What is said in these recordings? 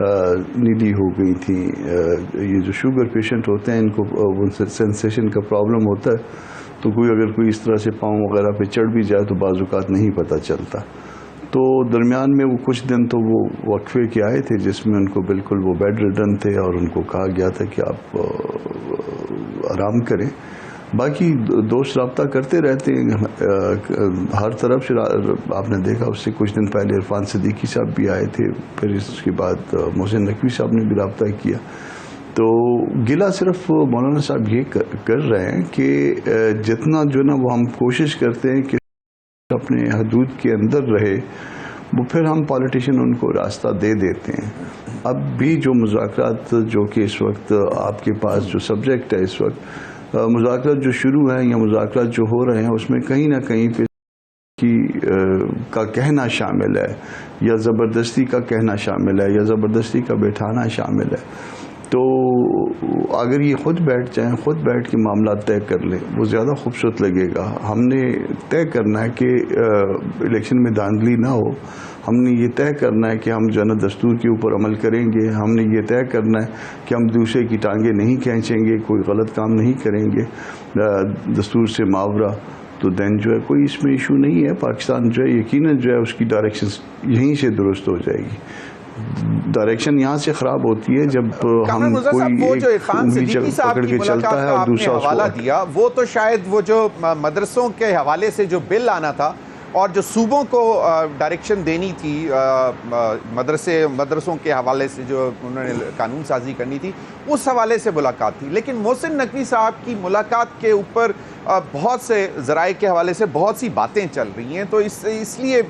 نیلی ہو گئی تھیں. یہ جو شوگر پیشنٹ ہوتے ہیں ان کو ان سے سینسیشن کا پرابلم ہوتا ہے, تو کوئی اگر کوئی اس طرح سے پاؤں وغیرہ پہ چڑھ بھی جائے تو بعض اوقات نہیں پتہ چلتا. تو درمیان میں وہ کچھ دن تو وہ وقفے کے آئے تھے جس میں ان کو بالکل وہ بیڈ ریڈن تھے اور ان کو کہا گیا تھا کہ آپ آرام کریں. باقی دوست رابطہ کرتے رہتے ہیں ہر طرف سے. آپ نے دیکھا اس سے کچھ دن پہلے عرفان صدیقی صاحب بھی آئے تھے, پھر اس کے بعد محسن نقوی صاحب نے بھی رابطہ کیا. تو گلا صرف مولانا صاحب یہ کر رہے ہیں کہ جتنا جو نا وہ ہم کوشش کرتے ہیں کہ اپنے حدود کے اندر رہے, وہ پھر ہم پالیٹیشین ان کو راستہ دے دیتے ہیں. اب بھی جو مذاکرات جو کہ اس وقت آپ کے پاس جو سبجیکٹ ہے اس وقت, مذاکرات جو شروع ہیں یا مذاکرات جو ہو رہے ہیں اس میں کہیں نہ کہیں پہ کا کہنا شامل ہے یا زبردستی کا کہنا شامل ہے یا زبردستی کا بیٹھانا شامل ہے. تو اگر یہ خود بیٹھ جائیں, خود بیٹھ کے معاملات طے کر لیں, وہ زیادہ خوبصورت لگے گا. ہم نے طے کرنا ہے کہ الیکشن میں دھاندلی نہ ہو. ہم نے یہ طے کرنا ہے کہ ہم جو ہے نا دستور کے اوپر عمل کریں گے. ہم نے یہ طے کرنا ہے کہ ہم دوسرے کی ٹانگیں نہیں کھینچیں گے, کوئی غلط کام نہیں کریں گے دستور سے ماورا. تو دین جو ہے کوئی اس میں ایشو نہیں ہے. پاکستان جو ہے یقیناً جو ہے اس کی ڈائریکشن یہیں سے درست ہو جائے گی. ڈائریکشن یہاں سے خراب ہوتی ہے جب ہم کوئی ایک انگلی پکڑ کے چلتا ہے اور دوسرا حوالہ دیا. وہ تو شاید وہ جو مدرسوں کے حوالے سے جو بل آنا تھا اور جو صوبوں کو ڈائریکشن دینی تھی مدرسوں کے حوالے سے جو انہوں نے قانون سازی کرنی تھی, اس حوالے سے ملاقات تھی. لیکن محسن نقوی صاحب کی ملاقات کے اوپر بہت سے ذرائع کے حوالے سے بہت سی باتیں چل رہی ہیں. تو اس لیے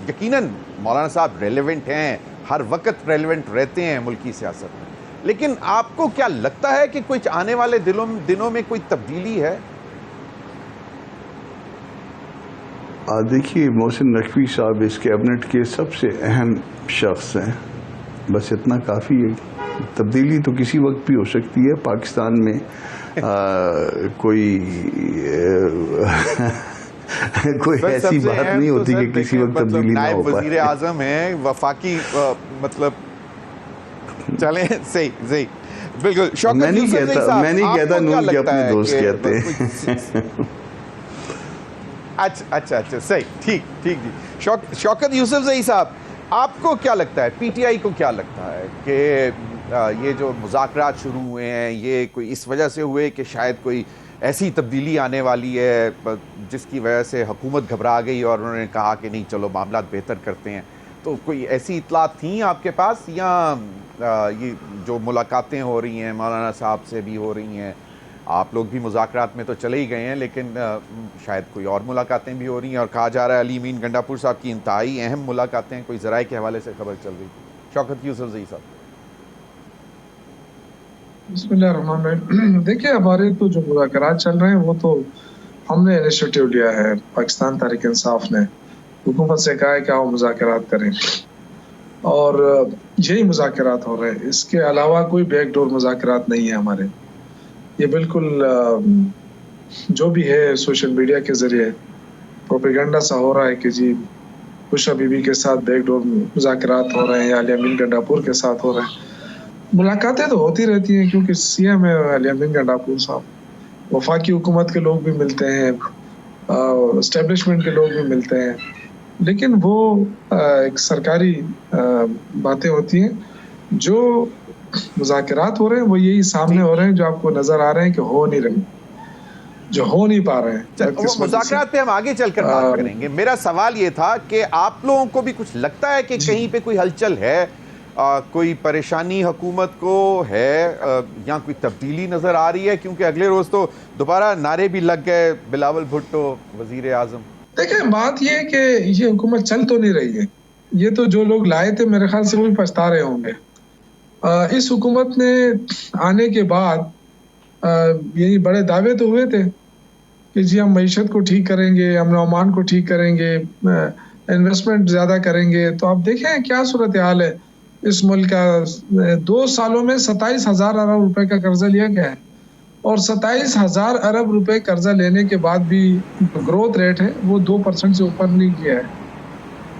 یقیناً مولانا صاحب ریلیونٹ ہیں, ہر وقت ریلیونٹ رہتے ہیں ملکی سیاست میں. لیکن آپ کو کیا لگتا ہے کہ کچھ آنے والے دنوں میں کوئی تبدیلی ہے؟ دیکھیے, محسن نقوی صاحب اس کیبنٹ کے سب سے اہم شخص ہیں, بس اتنا کافی ہے. تبدیلی تو کسی وقت بھی ہو سکتی ہے. پاکستان میں کوئی ایسی بات نہیں ہوتی کہ کسی وقت تبدیلی نہ ہو پائے. وزیر اعظم ہیں وفاقی, مطلب چلیں صحیح بالکل. میں نہیں کہتا نون کے اپنے دوست کہتے ہیں. اچھا صحیح, ٹھیک جی. شوکت یوسف زئی صاحب, آپ کو کیا لگتا ہے, پی ٹی آئی کو کیا لگتا ہے کہ یہ جو مذاکرات شروع ہوئے ہیں یہ کوئی اس وجہ سے ہوئے کہ شاید کوئی ایسی تبدیلی آنے والی ہے جس کی وجہ سے حکومت گھبرا گئی اور انہوں نے کہا کہ نہیں چلو معاملات بہتر کرتے ہیں؟ تو کوئی ایسی اطلاعات تھیں آپ کے پاس, یا یہ جو ملاقاتیں ہو رہی ہیں مولانا صاحب سے بھی ہو رہی ہیں, آپ لوگ بھی مذاکرات میں تو چلے ہی گئے ہیں لیکن شاید کوئی اور ملاقاتیں بھی ہو رہی ہیں, اور کہا جا رہا ہے علی امین گنڈاپور صاحب کی انتہائی اہم ملاقاتیں کوئی ذرائع کے حوالے سے خبر چل رہی تھی. شوکت یوسف زئی صاحب. بسم اللہ الرحمن الرحیم. دیکھیے, ہمارے تو جو مذاکرات چل رہے ہیں وہ تو ہم نے انیشیٹو لیا ہے. پاکستان تحریک انصاف نے حکومت سے کہا ہے کہ آؤ مذاکرات کریں, اور یہی مذاکرات ہو رہے ہیں. اس کے علاوہ کوئی بیک ڈور مذاکرات نہیں ہے ہمارے. یہ بالکل جو بھی ہے سوشل میڈیا کے ذریعے پروپیگنڈا سا ہو رہا ہے کہ جی خوشہ بی بی کے ساتھ بیک ڈور مذاکرات ہو رہے ہیں یا علی امین گنڈاپور کے ساتھ ہو رہے ہیں. ملاقاتیں تو ہوتی رہتی ہیں کیونکہ سی ایم ہے علی امین گنڈاپور صاحب, وفاقی حکومت کے لوگ بھی ملتے ہیں, اسٹیبلشمنٹ کے لوگ بھی ملتے ہیں, لیکن وہ ایک سرکاری باتیں ہوتی ہیں. جو مذاکرات ہو رہے ہیں وہ یہی سامنے ہو رہے ہیں جو آپ کو نظر آ رہے ہیں کہ ہو نہیں رہے, جو ہو نہیں پا رہے ہیں. مذاکرات پہ ہم آگے چل کر بات کریں گے. میرا سوال یہ تھا کہ آپ لوگوں کو بھی کچھ لگتا ہے کہ کہیں پہ کوئی ہلچل ہے, کوئی پریشانی حکومت کو ہے, یا کوئی تبدیلی نظر آ رہی ہے؟ کیونکہ اگلے روز تو دوبارہ نعرے بھی لگ گئے بلاول بھٹو وزیر اعظم. دیکھیں, بات یہ ہے کہ یہ حکومت چل تو نہیں رہی ہے. یہ تو جو لوگ لائے تھے میرے خیال سے وہ بھی پچھتا رہے ہوں گے. اس حکومت نے آنے کے بعد یہی بڑے دعوے تو ہوئے تھے کہ جی ہم معیشت کو ٹھیک کریں گے, امن و امان کو ٹھیک کریں گے, انویسٹمنٹ زیادہ کریں گے. تو آپ دیکھیں کیا صورتحال ہے اس ملک کا. 2 سالوں میں 27,000 ارب روپے کا قرضہ لیا گیا ہے, اور 27,000 ارب روپے قرضہ لینے کے بعد بھی جو گروتھ ریٹ ہے وہ 2% سے اوپر نہیں کیا ہے.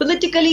politically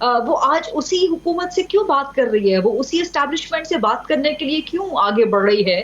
وہ آج اسی حکومت سے کیوں بات کر رہی ہے, وہ اسی اسٹیبلشمنٹ سے بات کرنے کے لیے کیوں آگے بڑھ رہی ہے,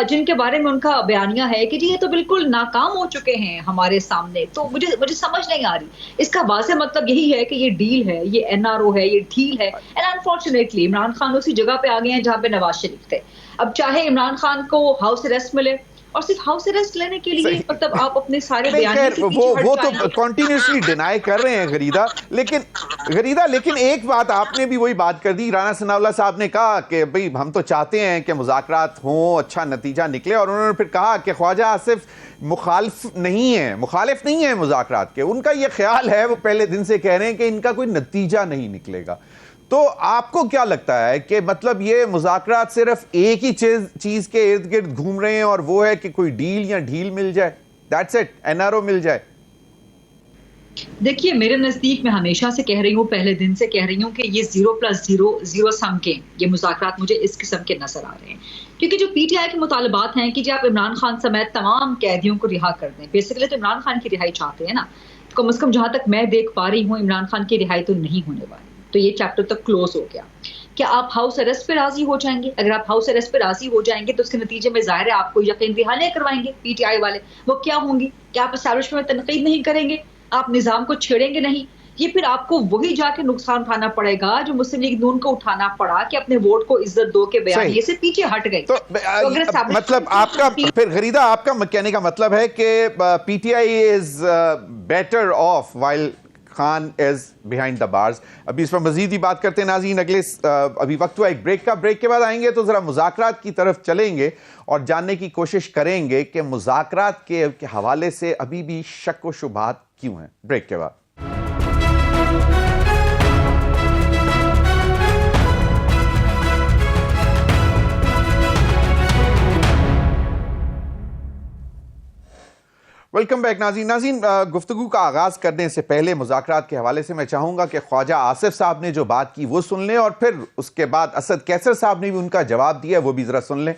جن کے بارے میں ان کا بیانیہ ہے کہ جی یہ تو بالکل ناکام ہو چکے ہیں ہمارے سامنے. تو مجھے سمجھ نہیں آ رہی. اس کا واضح مطلب یہی ہے کہ یہ ڈیل ہے, یہ NRO ہے, یہ ڈھیل ہے. اینڈ انفارچونیٹلی عمران خان اسی جگہ پہ آ گئے ہیں جہاں پہ نواز شریف تھے. اب چاہے عمران خان کو ہاؤس اریسٹ ملے, اور صرف ہاؤس اریسٹ لینے کے لیے مطلب آپ اپنے سارے بیانیے سے پیچھے ہٹ وہ جائیں. تو کنٹینیوسلی ڈینائی کر رہے ہیں غریدہ, لیکن ایک بات آپ نے بھی وہی بات کر دی. رانا ثناء اللہ صاحب نے کہا کہ بھئی ہم تو چاہتے ہیں کہ مذاکرات ہوں, اچھا نتیجہ نکلے, اور انہوں نے پھر کہا کہ خواجہ آصف مخالف نہیں ہیں مذاکرات کے. ان کا یہ خیال ہے, وہ پہلے دن سے کہہ رہے ہیں کہ ان کا کوئی نتیجہ نہیں نکلے گا. تو آپ کو کیا لگتا ہے کہ مطلب یہ مذاکرات صرف ایک ہی چیز کے ارد گرد گھوم رہے ہیں, اور وہ ہے کہ کوئی ڈیل یا ڈھیل مل جائے, دیٹس اٹ, NRO مل جائے؟ دیکھیے میرے نزدیک, میں ہمیشہ سے کہہ رہی ہوں, پہلے دن سے کہہ رہی ہوں کہ یہ 0+0 زیرو سم گیم, یہ مذاکرات مجھے اس قسم کے نظر آ رہے ہیں. کیونکہ جو PTI کے مطالبات ہیں کہ جی آپ عمران خان سمیت تمام قیدیوں کو رہا کر دیں, بیسیکلی تو عمران خان کی رہائی چاہتے ہیں نا. کم از کم جہاں تک میں دیکھ پا رہی ہوں عمران خان کی رہائی تو نہیں ہونے والی. تو یہ چیپٹر تک کلوز ہو گیا. کیا آپ ہاؤس اریسٹ پہ راضی ہو جائیں گے؟ اگر آپ ہاؤس اریسٹ پہ راضی ہو جائیں گے تو اس کے نتیجے میں ظاہر ہے آپ کو یقین دہانیاں کروائیں گے PTI والے. وہ کیا ہوں گی؟ کیا آپ اسٹیبلشمنٹ میں تنقید نہیں کریں گے, آپ نظام کو چھیڑیں گے نہیں؟ یہ پھر آپ کو وہی جا کے نقصان اٹھانا پڑے گا جو مسلم لیگ نون کو اٹھانا پڑا کہ اپنے ووٹ کو عزت دو کے بیانیے سے پیچھے ہٹ گئی. تو مطلب آپ کا پھر غریدہ, آپ کا کہنے کا مطلب ہے کہ PTI is better of while Khan is behind the bars. ابھی اس پر مزید ہی بات کرتے ہیں ناظرین. ابھی وقت ہوا ایک بریک کا. بریک کے بعد آئیں گے تو ذرا مذاکرات کی طرف چلیں گے اور جاننے کی کوشش کریں گے کہ مذاکرات کے حوالے سے ابھی بھی شک و شبہات کیوں ہیں. بریک کے بعد. ویلکم بیک ناظرین. گفتگو کا آغاز کرنے سے پہلے مذاکرات کے حوالے سے میں چاہوں گا کہ خواجہ آصف صاحب نے جو بات کی وہ سن لیں, اور پھر اس کے بعد اسد کیسر صاحب نے بھی ان کا جواب دیا, وہ بھی ذرا سن لیں.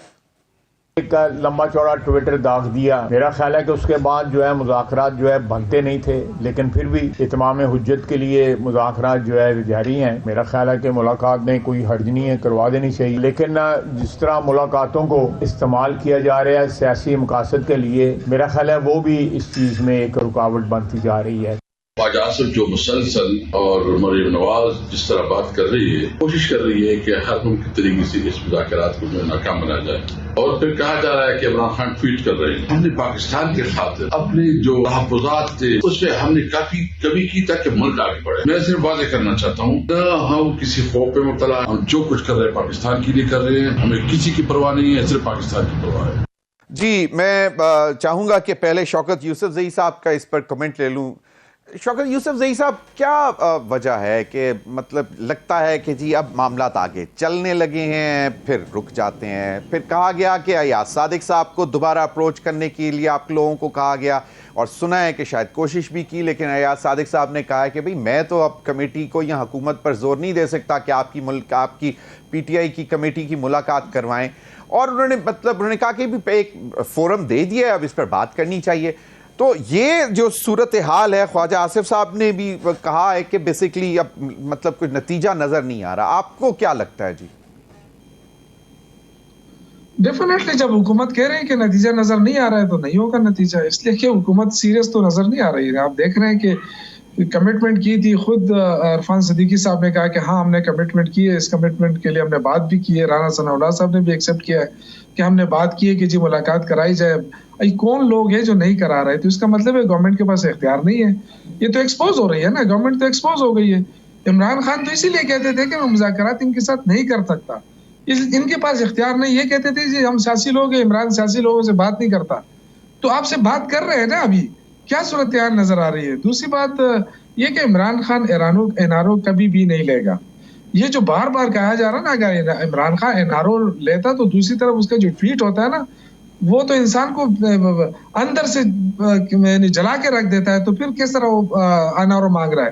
ایک لمبا چوڑا ٹویٹر داغ دیا. میرا خیال ہے کہ اس کے بعد جو ہے مذاکرات جو ہے بنتے نہیں تھے, لیکن پھر بھی اتمام حجت کے لیے مذاکرات جو ہے جاری ہیں. میرا خیال ہے کہ ملاقات میں کوئی حرج نہیں ہے, کروا دینی چاہیے. لیکن جس طرح ملاقاتوں کو استعمال کیا جا رہا ہے سیاسی مقاصد کے لیے, میرا خیال ہے وہ بھی اس چیز میں ایک رکاوٹ بنتی جا رہی ہے. خواجہ آصف جو مسلسل اور مریم نواز جس طرح بات کر رہی ہے, کوشش کر رہی ہے کہ ہر ممکن طریقے سے اس مذاکرات کو ناکام بنایا جائے, اور پھر کہا جا رہا ہے کہ عمران خان ٹویٹ کر رہے ہیں. ہم نے پاکستان کے خاطر اپنے جو تحفظات تھے اس پہ ہم نے کافی کمی کی تاکہ ملک آگے بڑھے. میں صرف واضح کرنا چاہتا ہوں, نہ ہم کسی خوف پہ مبتلا, ہم جو کچھ کر رہے ہیں پاکستان کے لیے کر رہے ہیں. ہمیں کسی کی پرواہ نہیں ہے, صرف پاکستان کی پرواہ ہے. جی, میں چاہوں گا کہ پہلے شوکت یوسف زئی صاحب کا اس پر کمنٹ لے لوں. شوکت یوسف زئی صاحب, کیا وجہ ہے کہ مطلب لگتا ہے کہ جی اب معاملات آگے چلنے لگے ہیں پھر رک جاتے ہیں؟ پھر کہا گیا کہ ایاز صادق صاحب کو دوبارہ اپروچ کرنے کے لیے آپ لوگوں کو کہا گیا, اور سنا ہے کہ شاید کوشش بھی کی, لیکن ایاز صادق صاحب نے کہا ہے کہ بھئی میں تو اب کمیٹی کو یا حکومت پر زور نہیں دے سکتا کہ آپ کی PTI کی کمیٹی کی ملاقات کروائیں. اور انہوں نے کہا کہ ایک فورم دے دیا ہے, اب اس پر بات کرنی چاہیے. تو یہ جو صورتحال ہے, خواجہ آصف صاحب نے بھی کہا ہے کہ بیسیکلی اب مطلب کوئی نتیجہ نظر نہیں آ رہا. آپ کو کیا لگتا ہے جی؟ ڈیفینیٹلی جب حکومت کہہ رہے ہیں کہ نتیجہ نظر نہیں آ رہا ہے تو نہیں ہوگا نتیجہ, اس لیے کہ حکومت سیریس تو نظر نہیں آ رہی ہے. آپ دیکھ رہے ہیں کہ کمٹمنٹ کی تھی, خود عرفان صدیقی صاحب نے کہا کہ ہاں ہم نے کمٹمنٹ کی ہے, اس کمٹمنٹ کے لیے ہم نے بات بھی کی ہے. رانا ثناء اللہ صاحب نے بھی ایکسیپٹ کیا ہے کہ ہم نے بات کی ہے کہ جی ملاقات کرائی جائے. کون لوگ ہیں جو نہیں کرا رہے؟ تو اس کا مطلب ہے گورنمنٹ کے پاس اختیار نہیں ہے. یہ تو ایکسپوز ہو رہی ہے نا, گورنمنٹ تو ایکسپوز ہو گئی ہے. عمران خان تو اسی لیے کہتے تھے کہ میں مذاکرات ان کے ساتھ نہیں کر سکتا, ان کے پاس اختیار نہیں. یہ کہتے تھے جی ہم سیاسی لوگ ہیں, عمران سیاسی لوگوں سے بات نہیں کرتا. تو آپ سے بات کر رہے ہیں نا, ابھی کیا صورتحال نظر آ رہی ہے. دوسری بات یہ کہ عمران خان NRO کبھی بھی نہیں لے گا. یہ جو بار بار کہا جا رہا نا, اگر عمران خان NRO لیتا تو دوسری طرف اس کا جو ٹویٹ ہوتا ہے نا, وہ تو انسان کو اندر سے جلا کے رکھ دیتا ہے. تو پھر کس طرح وہ NRO مانگ رہا ہے؟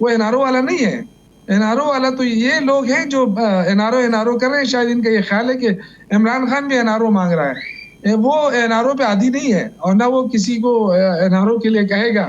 وہ NRO والا نہیں ہے. NRO والا تو یہ لوگ ہیں جو NRO کر رہے ہیں. شاید ان کا یہ خیال ہے کہ عمران خان بھی NRO مانگ رہا ہے. وہ NRO پہ عادی نہیں ہے, اور نہ وہ کسی کو NRO کے لیے کہے گا.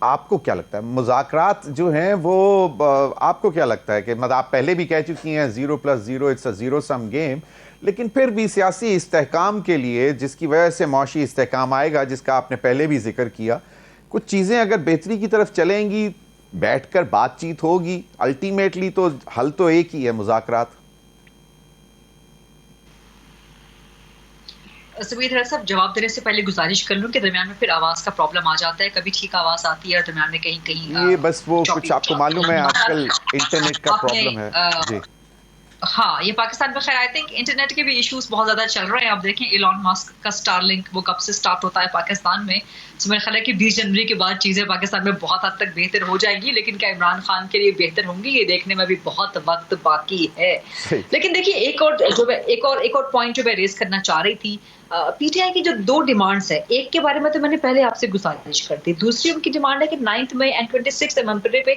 آپ کو کیا لگتا ہے مذاکرات جو ہیں وہ آپ کو کیا لگتا ہے کہ مطلب آپ پہلے بھی کہہ چکی ہیں 0+0 it's a zero sum game, لیکن پھر بھی سیاسی استحکام کے لیے جس کی وجہ سے معاشی استحکام آئے گا، جس کا آپ نے پہلے بھی ذکر کیا، کچھ چیزیں اگر بہتری کی طرف چلیں گی، بیٹھ کر بات چیت ہوگی، الٹیمیٹلی تو حل تو ایک ہی ہے مذاکرات. زبیر صاحب جواب دینے سے پہلے گزارش کر لوں کہ درمیان میں پھر آواز کا پرابلم آ جاتا ہے، کبھی ٹھیک آواز آتی ہے اور درمیان میں کہیں کہیں یہ بس وہ کچھ آپ کو معلوم ہے آج کل انٹرنیٹ کا پرابلم ہے. جی ہاں، یہ پاکستان میں خیر آئی تھنک انٹرنیٹ کے بھی ایشوز بہت زیادہ چل رہے ہیں. آپ دیکھیں ایلون ماسک کا اسٹار لنک وہ کب سے اسٹارٹ ہوتا ہے پاکستان میں، تو میرا خیال ہے کہ 20 جنوری کے بعد چیزیں پاکستان میں بہت حد تک بہتر ہو جائیں گی، لیکن کیا عمران خان کے لیے بہتر ہوں گی یہ دیکھنے میں بھی بہت وقت باقی ہے. لیکن دیکھیے ایک اور پوائنٹ جو میں ریز کرنا چاہ رہی تھی، پی ٹی آئی کی جو 2 ڈیمانڈز ہیں، ایک کے بارے میں تو میں نے پہلے آپ سے گزارش کر دی، دوسری ان کی ڈیمانڈ ہے کہ 9 مئی اینڈ 26 نومبر پہ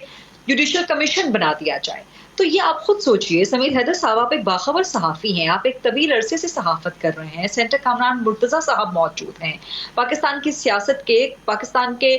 جوڈیشل کمیشن بنا دیا جائے. تو یہ آپ خود سوچئے، سمیر حیدر صاحب آپ ایک باخبر صحافی ہیں، آپ ایک طویل عرصے سے صحافت کر رہے ہیں، سینٹر کامران مرتضیٰ صاحب موجود ہیں، پاکستان کی سیاست کے، پاکستان کے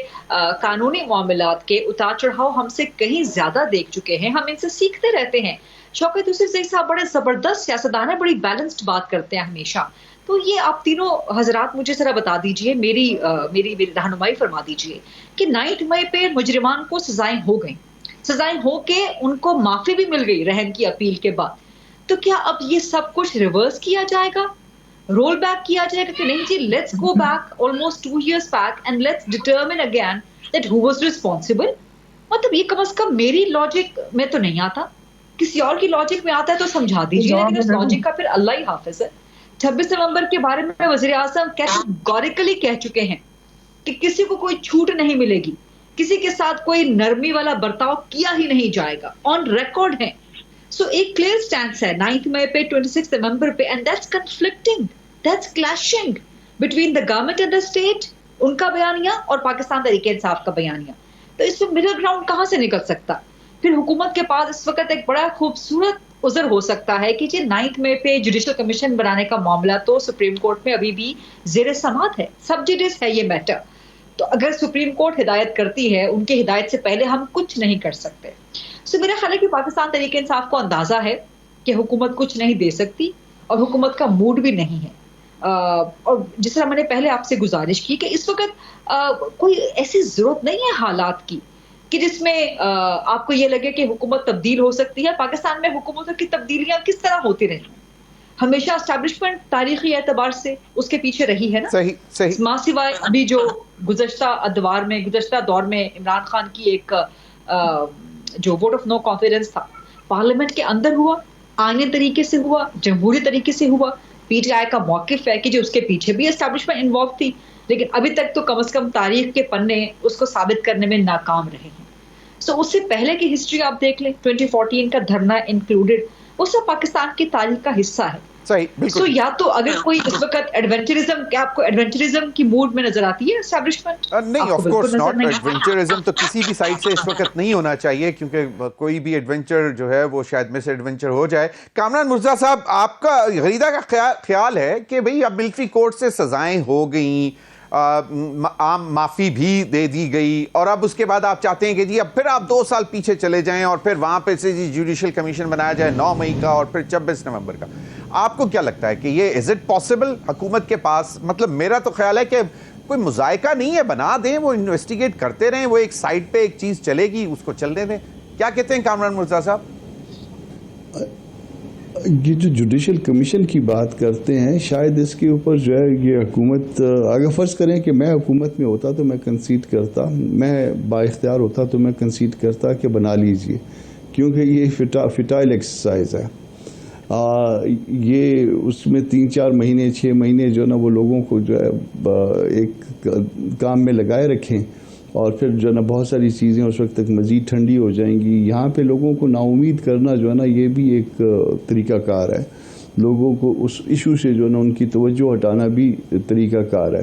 قانونی معاملات کے اتار چڑھاؤ ہم سے کہیں زیادہ دیکھ چکے ہیں، ہم ان سے سیکھتے رہتے ہیں. شوکت یوسف زئی صاحب بڑے زبردست سیاستدان ہیں، بڑی بیلنسڈ بات کرتے ہیں ہمیشہ. تو یہ آپ تینوں حضرات مجھے ذرا بتا دیجئے، میری رہنمائی فرما دیجئے کہ 9 مئی پہ مجرمان کو سزائیں ہو گئیں، سزائیں ہو کے ان کو معافی بھی مل گئی رحم کی اپیل کے بعد، تو کیا اب یہ سب کچھ ریورس کیا جائے گا، رول بیک کیا جائے گا کہ نہیں جی let's go back almost 2 years back and let's determine again that who was responsible. مطلب یہ کم از کم میری لاجک میں تو نہیں آتا، کسی اور کی لاجک میں آتا ہے تو سمجھا دیجیے، لیکن اس لاجک کا پھر اللہ ہی حافظ ہے. 26 نومبر کے بارے میں وزیر اعظم کیٹیگوریکلی کہہ چکے ہیں کہ کسی کو کوئی چھوٹ نہیں ملے گی، کسی کے ساتھ کوئی نرمی والا برتاؤ کیا ہی نہیں جائے گا، آن ریکارڈ ہے. سو ایک کلیئر سٹینس ہے 9 مئی پہ 26 نومبر پہ، and that's conflicting, that's clashing between the government and the state, ان کا بیانیہ اور پاکستان تحریک انصاف کا بیانیہ. تو اس میں مڈل گراؤنڈ کہاں سے نکل سکتا؟ پھر حکومت کے پاس اس وقت ایک بڑا خوبصورت عذر ہو سکتا ہے کہ جی 9 مئی پہ جوڈیشل کمیشن بنانے کا معاملہ تو سپریم کورٹ میں ابھی بھی زیر سماعت ہے، سب جوڈس ہے یہ میٹر. تو اگر سپریم کورٹ ہدایت کرتی ہے، ان کی ہدایت سے پہلے ہم کچھ نہیں کر سکتے. سو میرا خیال ہے کہ پاکستان تحریک انصاف کو اندازہ ہے کہ حکومت کچھ نہیں دے سکتی اور حکومت کا موڈ بھی نہیں ہے. اور جس طرح میں نے پہلے آپ سے گزارش کی کہ اس وقت کوئی ایسی ضرورت نہیں ہے حالات کی کہ جس میں آپ کو یہ لگے کہ حکومت تبدیل ہو سکتی ہے. پاکستان میں حکومتوں کی تبدیلیاں کس طرح ہوتی رہی، ہمیشہ اسٹیبلشمنٹ تاریخی اعتبار سے اس کے پیچھے رہی ہے نا. صحیح ماں سوائے ابھی جو گزشتہ دور میں عمران خان کی ایک جو ووٹ آف نو کانفیڈنس تھا پارلیمنٹ کے اندر ہوا، آئینی طریقے سے ہوا، جمہوری طریقے سے ہوا. پی ٹی آئی کا موقف ہے کہ جو اس کے پیچھے بھی اسٹیبلشمنٹ انوالو تھی، لیکن ابھی تک تو کم از کم تاریخ کے پنے اس کو ثابت کرنے میں ناکام رہے ہیں. سو اس سے پہلے کی ہسٹری آپ دیکھ لیں، 2014 کا دھرنا انکلوڈیڈ، وہ سب پاکستان کی تاریخ کا حصہ ہے. صحیح بالکل. سو یا تو اگر کوئی اس وقت ایڈونچرزم، کیا آپ کو ایڈونچرزم کی موڈ میں نظر آتی ہے اسٹیبلشمنٹ؟ نہیں، آف کورس ناٹ. ایڈونچرزم تو کسی بھی سائڈ سے اس وقت نہیں ہونا چاہیے، کیونکہ کوئی بھی ایڈونچر جو ہے وہ شاید مس ایڈونچر ہو جائے. کامران مرتضیٰ صاحب، آپ کا غریدہ کا خیال ہے کہ بھئی اب ملٹری کورٹ سے سزائیں ہو گئیں، عام معافی بھی دے دی گئی، اور اب اس کے بعد آپ چاہتے ہیں کہ جی اب پھر آپ 2 سال پیچھے چلے جائیں اور پھر وہاں پہ سے جی جوڈیشل کمیشن بنایا جائے 9 مئی کا اور پھر 26 نومبر کا. آپ کو کیا لگتا ہے کہ یہ از اٹ پاسبل حکومت کے پاس؟ مطلب میرا تو خیال ہے کہ کوئی مذائقہ نہیں ہے، بنا دیں، وہ انویسٹیگیٹ کرتے رہیں، وہ ایک سائڈ پہ ایک چیز چلے گی، اس کو چلنے دیں. کیا کہتے ہیں کامران مرتضیٰ صاحب؟ یہ جو جوڈیشل کمیشن کی بات کرتے ہیں، شاید اس کے اوپر جو ہے یہ حکومت، اگر فرض کریں کہ میں حکومت میں ہوتا تو میں کنسیڈ کرتا، میں با اختیار ہوتا تو میں کنسیڈ کرتا کہ بنا لیجئے، کیونکہ یہ فٹائل ایکسرسائز ہے. یہ اس میں 3-4 مہینے 6 مہینے جو نا وہ لوگوں کو جو ہے ایک کام میں لگائے رکھیں، اور پھر جو ہے نا بہت ساری چیزیں اس وقت تک مزید ٹھنڈی ہو جائیں گی. یہاں پہ لوگوں کو نا امید کرنا جو ہے نا یہ بھی ایک طریقہ کار ہے، لوگوں کو اس ایشو سے جو ہے نا ان کی توجہ ہٹانا بھی طریقہ کار ہے.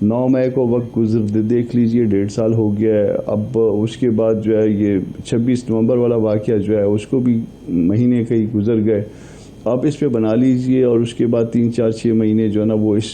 9 مئی کو وقت گزر دیکھ لیجئے 1.5 سال ہو گیا ہے. اب اس کے بعد جو ہے یہ 26 نومبر والا واقعہ جو ہے اس کو بھی مہینے کئی گزر گئے. آپ اس پہ بنا لیجئے اور اس کے بعد 3-4-6 مہینے جو ہے نا وہ اس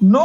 9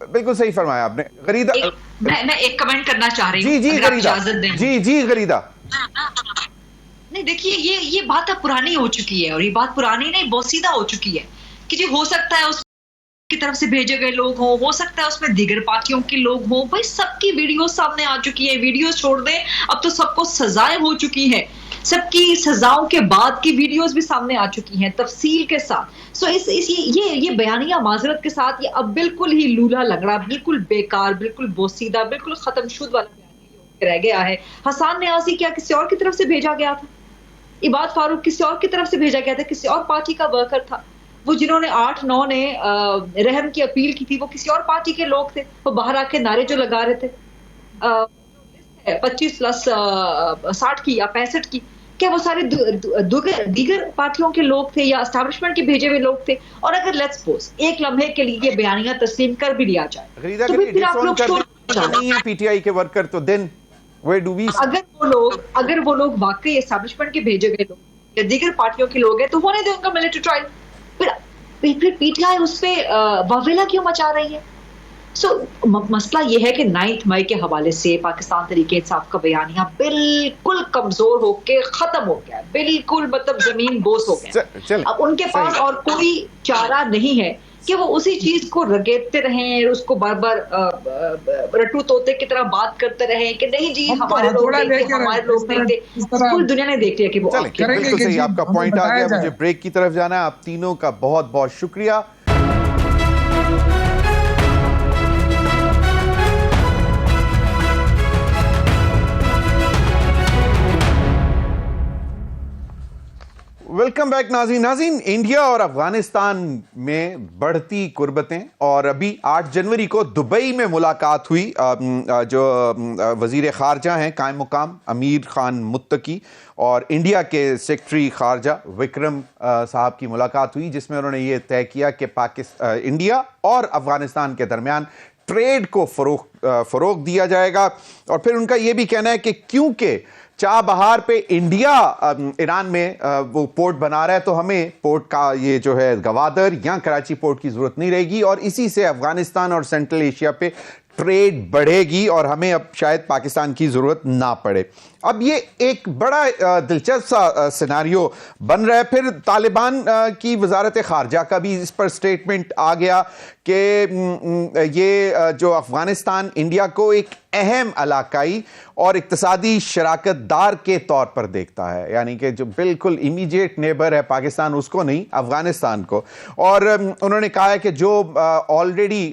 بالکل صحیح فرمایا آپ نے. غریدہ میں ایک کمنٹ کرنا چاہ رہی ہوں. جی غریدہ, جی غریدہ. نہیں دیکھیے یہ بات اب پرانی ہو چکی ہے, اور یہ بات پرانی نہیں بوسیدہ ہو چکی ہے کہ جی ہو سکتا ہے اس کی طرف سے بھیجے گئے لوگ ہوں, ہو سکتا ہے اس میں دیگر پارٹیوں کے لوگ ہوں. بھائی سب کی ویڈیوز سامنے آ چکی ہے, ویڈیوز چھوڑ دیں, اب تو سب کو سزائیں ہو چکی ہیں, سب کی سزاؤں کے بعد کی ویڈیوز بھی سامنے آ چکی ہیں تفصیل کے ساتھ. سو یہ بیانیہ معذرت کے ساتھ یہ اب بالکل ہی لولا لنگڑا, بالکل بیکار, بالکل بوسیدہ, بالکل ختم شد والا بیانیہ رہ گیا ہے. حسان نیازی کیا کسی اور کی طرف سے بھیجا گیا تھا؟ عباد فاروق کسی اور کی طرف سے بھیجا گیا تھا, کسی اور پارٹی کا ورکر تھا. وہ جنہوں نے 8-9 نے رحم کی اپیل کی تھی وہ کسی اور پارٹی کے لوگ تھے. وہ باہر آ کے نعرے جو لگا رہے تھے 25+60 کی یا 65 کی, کیا وہ سارے دیگر پارٹیوں کے لوگ تھے یا اسٹیبلشمنٹ کے بھیجے ہوئے لوگ تھے؟ اور اگر لیٹس سپوز ایک لمحے کے لیے یہ بیانیہ تسلیم کر بھی لیا جائے تو پھر آپ لوگ نہیں ہے پی ٹی آئی کے ورکر, تو دین اگر وہ لوگ واقعی اسٹیبلشمنٹ کے بھیجے گئے لوگ یا دیگر پارٹیوں کے لوگ ہیں تو ہونے دیں ان کا ملٹری ٹرائل. پھر پی ٹی آئی اس پہ واویلا کیوں مچا رہی ہے؟ سو مسئلہ یہ ہے کہ 9 مئی کے حوالے سے پاکستان تحریک انصاف کا بیانیہ بالکل کمزور ہو کے ختم ہو گیا, بالکل مطلب زمین بوس ہو گیا. اب ان کے پاس اور کوئی چارہ نہیں ہے کہ وہ اسی چیز کو رگیدتے رہیں, اس کو بار بار رٹو طوطے کی طرح بات کرتے رہیں کہ نہیں جی ہمارے لوگ نہیں تھے, ہمارے لوگ نہیں تھے. پوری دنیا نے دیکھ لیا کہ وہ بالکل صحیح, آپ کا پوائنٹ آ گیا. مجھے بریک کی طرف جانا ہے. آپ تینوں کا بہت بہت شکریہ. ویلکم بیک ناظرین. انڈیا اور افغانستان میں بڑھتی قربتیں, اور ابھی 8 جنوری کو دبئی میں ملاقات ہوئی. جو وزیر خارجہ ہیں قائم مقام امیر خان متقی اور انڈیا کے سیکرٹری خارجہ وکرم صاحب کی ملاقات ہوئی, جس میں انہوں نے یہ طے کیا کہ انڈیا اور افغانستان کے درمیان ٹریڈ کو فروغ دیا جائے گا. اور پھر ان کا یہ بھی کہنا ہے کہ کیونکہ چاہ بہار پہ انڈیا ایران میں وہ پورٹ بنا رہا ہے تو ہمیں پورٹ کا یہ جو ہے گوادر یا کراچی پورٹ کی ضرورت نہیں رہے گی, اور اسی سے افغانستان اور سینٹرل ایشیا پہ ٹریڈ بڑھے گی اور ہمیں اب شاید پاکستان کی ضرورت نہ پڑے. اب یہ ایک بڑا دلچسپ سا سیناریو بن رہا ہے. پھر طالبان کی وزارت خارجہ کا بھی اس پر سٹیٹمنٹ آ گیا کہ یہ جو افغانستان انڈیا کو ایک اہم علاقائی اور اقتصادی شراکت دار کے طور پر دیکھتا ہے, یعنی کہ جو بالکل امیجیٹ نیبر ہے پاکستان اس کو نہیں, افغانستان کو. اور انہوں نے کہا ہے کہ جو آلریڈی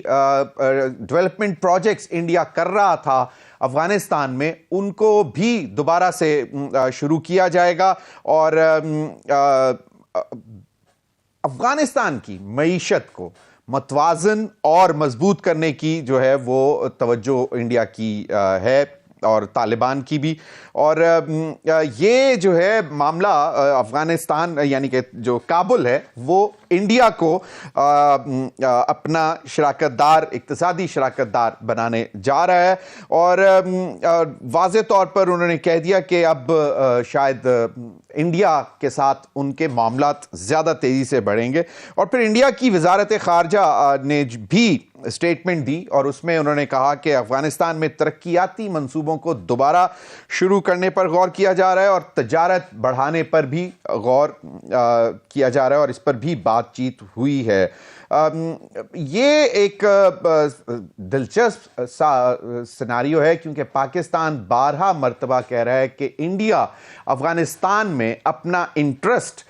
ڈیولپمنٹ پروجیکٹس انڈیا کر رہا تھا افغانستان میں ان کو بھی دوبارہ سے شروع کیا جائے گا, اور افغانستان کی معیشت کو متوازن اور مضبوط کرنے کی جو ہے وہ توجہ انڈیا کی ہے اور طالبان کی بھی. اور یہ جو ہے معاملہ افغانستان یعنی کہ جو کابل ہے وہ انڈیا کو اپنا شراکت دار, اقتصادی شراکت دار بنانے جا رہا ہے. اور واضح طور پر انہوں نے کہہ دیا کہ اب شاید انڈیا کے ساتھ ان کے معاملات زیادہ تیزی سے بڑھیں گے. اور پھر انڈیا کی وزارت خارجہ نے بھی سٹیٹمنٹ دی اور اس میں انہوں نے کہا کہ افغانستان میں ترقیاتی منصوبوں کو دوبارہ شروع کرنے پر غور کیا جا رہا ہے اور تجارت بڑھانے پر بھی غور کیا جا رہا ہے, اور اس پر بھی بات چیت ہوئی ہے. یہ ایک دلچسپ سا سیناریو ہے کیونکہ پاکستان بارہا مرتبہ کہہ رہا ہے کہ انڈیا افغانستان میں اپنا انٹرسٹ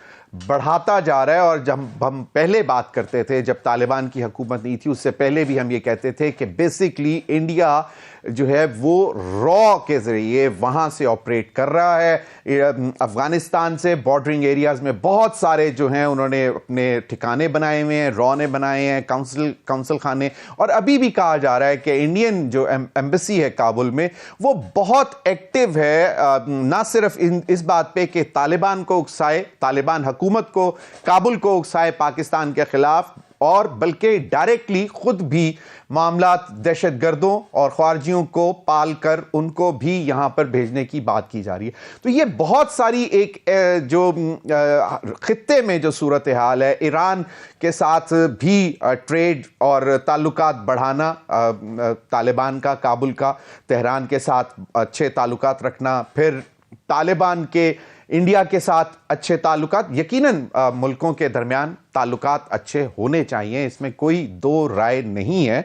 بڑھاتا جا رہا ہے. اور جب ہم پہلے بات کرتے تھے جب طالبان کی حکومت نہیں تھی اس سے پہلے بھی ہم یہ کہتے تھے کہ بیسکلی انڈیا جو ہے وہ را کے ذریعے وہاں سے آپریٹ کر رہا ہے. افغانستان سے بارڈرنگ ایریاز میں بہت سارے جو ہیں انہوں نے اپنے ٹھکانے بنائے ہوئے ہیں, را نے بنائے ہیں, کونسل خانے. اور ابھی بھی کہا جا رہا ہے کہ انڈین جو ایمبیسی ہے کابل میں وہ بہت ایکٹیو ہے, نہ صرف اس بات پہ کہ طالبان کو اکسائے, طالبان حکومت کو کابل کو اکسائے پاکستان کے خلاف, اور بلکہ ڈائریکٹلی خود بھی معاملات دہشت گردوں اور خارجیوں کو پال کر ان کو بھی یہاں پر بھیجنے کی بات کی جا رہی ہے. تو یہ بہت ساری ایک جو خطے میں جو صورتحال ہے، ایران کے ساتھ بھی ٹریڈ اور تعلقات بڑھانا، طالبان کا کابل کا تہران کے ساتھ اچھے تعلقات رکھنا، پھر طالبان کے انڈیا کے ساتھ اچھے تعلقات، یقیناً ملکوں کے درمیان تعلقات اچھے ہونے چاہیے، اس میں کوئی دو رائے نہیں ہے.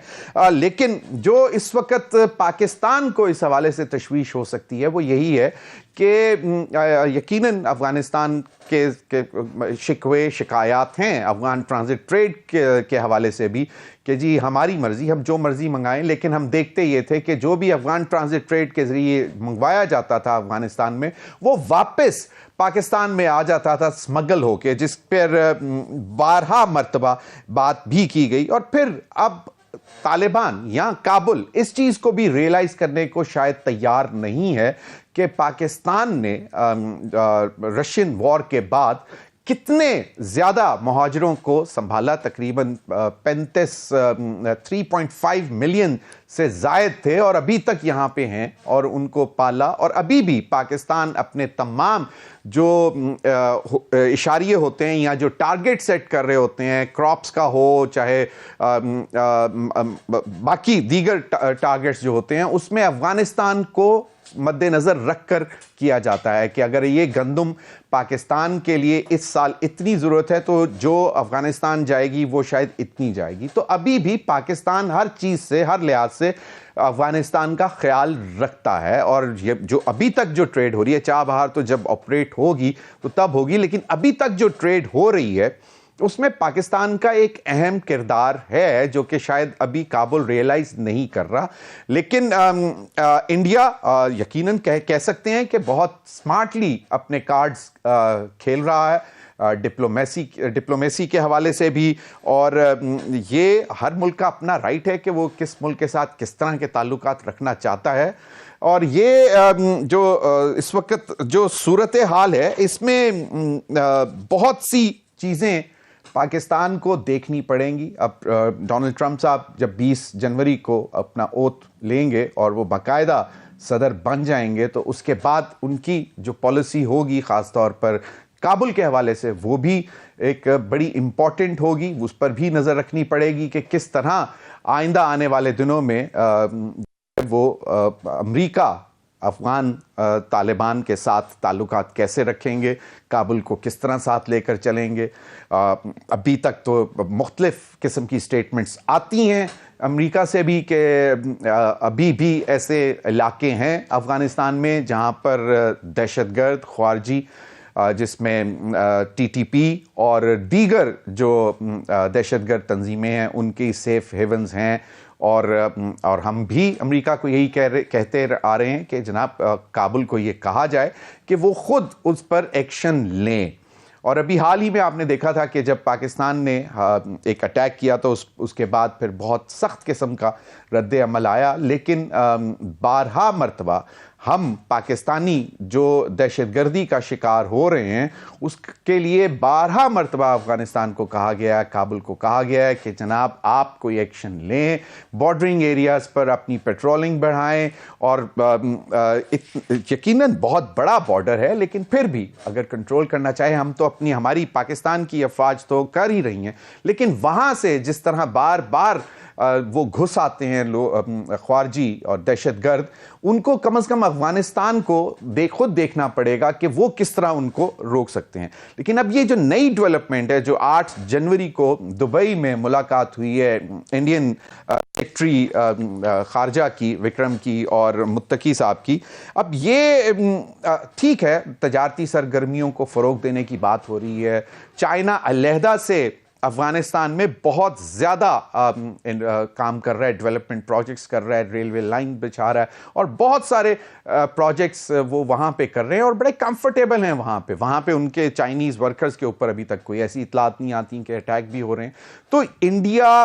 لیکن جو اس وقت پاکستان کو اس حوالے سے تشویش ہو سکتی ہے وہ یہی ہے کہ یقیناً افغانستان کے شکوے شکایات ہیں افغان ٹرانزٹ ٹریڈ کے حوالے سے بھی کہ جی ہماری مرضی، ہم جو مرضی منگائیں، لیکن ہم دیکھتے یہ تھے کہ جو بھی افغان ٹرانزٹ ٹریڈ کے ذریعے منگوایا جاتا تھا افغانستان میں وہ واپس پاکستان میں آ جاتا تھا سمگل ہو کے، جس پر بارہا مرتبہ بات بھی کی گئی. اور پھر اب طالبان یا کابل اس چیز کو بھی ریئلائز کرنے کو شاید تیار نہیں ہے کہ پاکستان نے رشین وار کے بعد کتنے زیادہ مہاجروں کو سنبھالا. تقریباً 3.5 ملین سے زائد تھے اور ابھی تک یہاں پہ ہیں اور ان کو پالا. اور ابھی بھی پاکستان اپنے تمام جو اشاریے ہوتے ہیں یا جو ٹارگٹ سیٹ کر رہے ہوتے ہیں، کراپس کا ہو چاہے باقی دیگر ٹارگٹس جو ہوتے ہیں، اس میں افغانستان کو مد نظر رکھ کر کیا جاتا ہے کہ اگر یہ گندم پاکستان کے لیے اس سال اتنی ضرورت ہے تو جو افغانستان جائے گی وہ شاید اتنی جائے گی. تو ابھی بھی پاکستان ہر چیز سے، ہر لحاظ سے افغانستان کا خیال رکھتا ہے. اور یہ جو ابھی تک جو ٹریڈ ہو رہی ہے، چاہ بہار تو جب آپریٹ ہوگی تو تب ہوگی، لیکن ابھی تک جو ٹریڈ ہو رہی ہے اس میں پاکستان کا ایک اہم کردار ہے جو کہ شاید ابھی کابل ریئلائز نہیں کر رہا. لیکن انڈیا یقیناً کہہ سکتے ہیں کہ بہت سمارٹلی اپنے کارڈز کھیل رہا ہے ڈپلومیسی کے حوالے سے بھی. اور یہ ہر ملک کا اپنا رائٹ ہے کہ وہ کس ملک کے ساتھ کس طرح کے تعلقات رکھنا چاہتا ہے. اور یہ جو اس وقت جو صورتحال ہے اس میں بہت سی چیزیں پاکستان کو دیکھنی پڑیں گی. اب ڈونلڈ ٹرمپ صاحب جب 20 جنوری کو اپنا اوتھ لیں گے اور وہ باقاعدہ صدر بن جائیں گے تو اس کے بعد ان کی جو پالیسی ہوگی خاص طور پر کابل کے حوالے سے وہ بھی ایک بڑی امپورٹنٹ ہوگی. اس پر بھی نظر رکھنی پڑے گی کہ کس طرح آئندہ آنے والے دنوں میں وہ امریکہ افغان طالبان کے ساتھ تعلقات کیسے رکھیں گے، کابل کو کس طرح ساتھ لے کر چلیں گے. ابھی تک تو مختلف قسم کی سٹیٹمنٹس آتی ہیں امریکہ سے بھی کہ ابھی بھی ایسے علاقے ہیں افغانستان میں جہاں پر دہشت گرد خارجی جس میں ٹی ٹی پی اور دیگر جو دہشت گرد تنظیمیں ہیں ان کی سیف ہیونز ہیں. اور ہم بھی امریکہ کو یہی کہتے آ رہے ہیں کہ جناب کابل کو یہ کہا جائے کہ وہ خود اس پر ایکشن لیں. اور ابھی حال ہی میں آپ نے دیکھا تھا کہ جب پاکستان نے ایک اٹیک کیا تو اس کے بعد پھر بہت سخت قسم کا رد عمل آیا. لیکن بارہا مرتبہ ہم پاکستانی جو دہشت گردی کا شکار ہو رہے ہیں اس کے لیے بارہا مرتبہ افغانستان کو کہا گیا ہے، کابل کو کہا گیا ہے کہ جناب آپ کوئی ایکشن لیں، بارڈرنگ ایریاز پر اپنی پیٹرولنگ بڑھائیں. اور یقیناً بہت بڑا بارڈر ہے لیکن پھر بھی اگر کنٹرول کرنا چاہے، ہم تو ہماری پاکستان کی افواج تو کر ہی رہی ہیں، لیکن وہاں سے جس طرح بار بار وہ گھس آتے ہیں خارجی اور دہشت گرد، ان کو کم از کم افغانستان کو خود دیکھنا پڑے گا کہ وہ کس طرح ان کو روک سکتے ہیں. لیکن اب یہ جو نئی ڈیولپمنٹ ہے جو 8 جنوری کو دبئی میں ملاقات ہوئی ہے انڈین سیکرٹری خارجہ کی وکرم کی اور متقی صاحب کی، اب یہ ٹھیک ہے تجارتی سرگرمیوں کو فروغ دینے کی بات ہو رہی ہے. چائنا علیحدہ سے افغانستان میں بہت زیادہ کام کر رہا ہے، ڈیولپمنٹ پروجیکٹس کر رہا ہے، ریلوے لائن بچھا رہا ہے اور بہت سارے پروجیکٹس وہ وہاں پہ کر رہے ہیں اور بڑے کمفرٹیبل ہیں وہاں پہ ان کے چائنیز ورکرز کے اوپر ابھی تک کوئی ایسی اطلاعات نہیں آتی کہ اٹیک بھی ہو رہے ہیں. تو انڈیا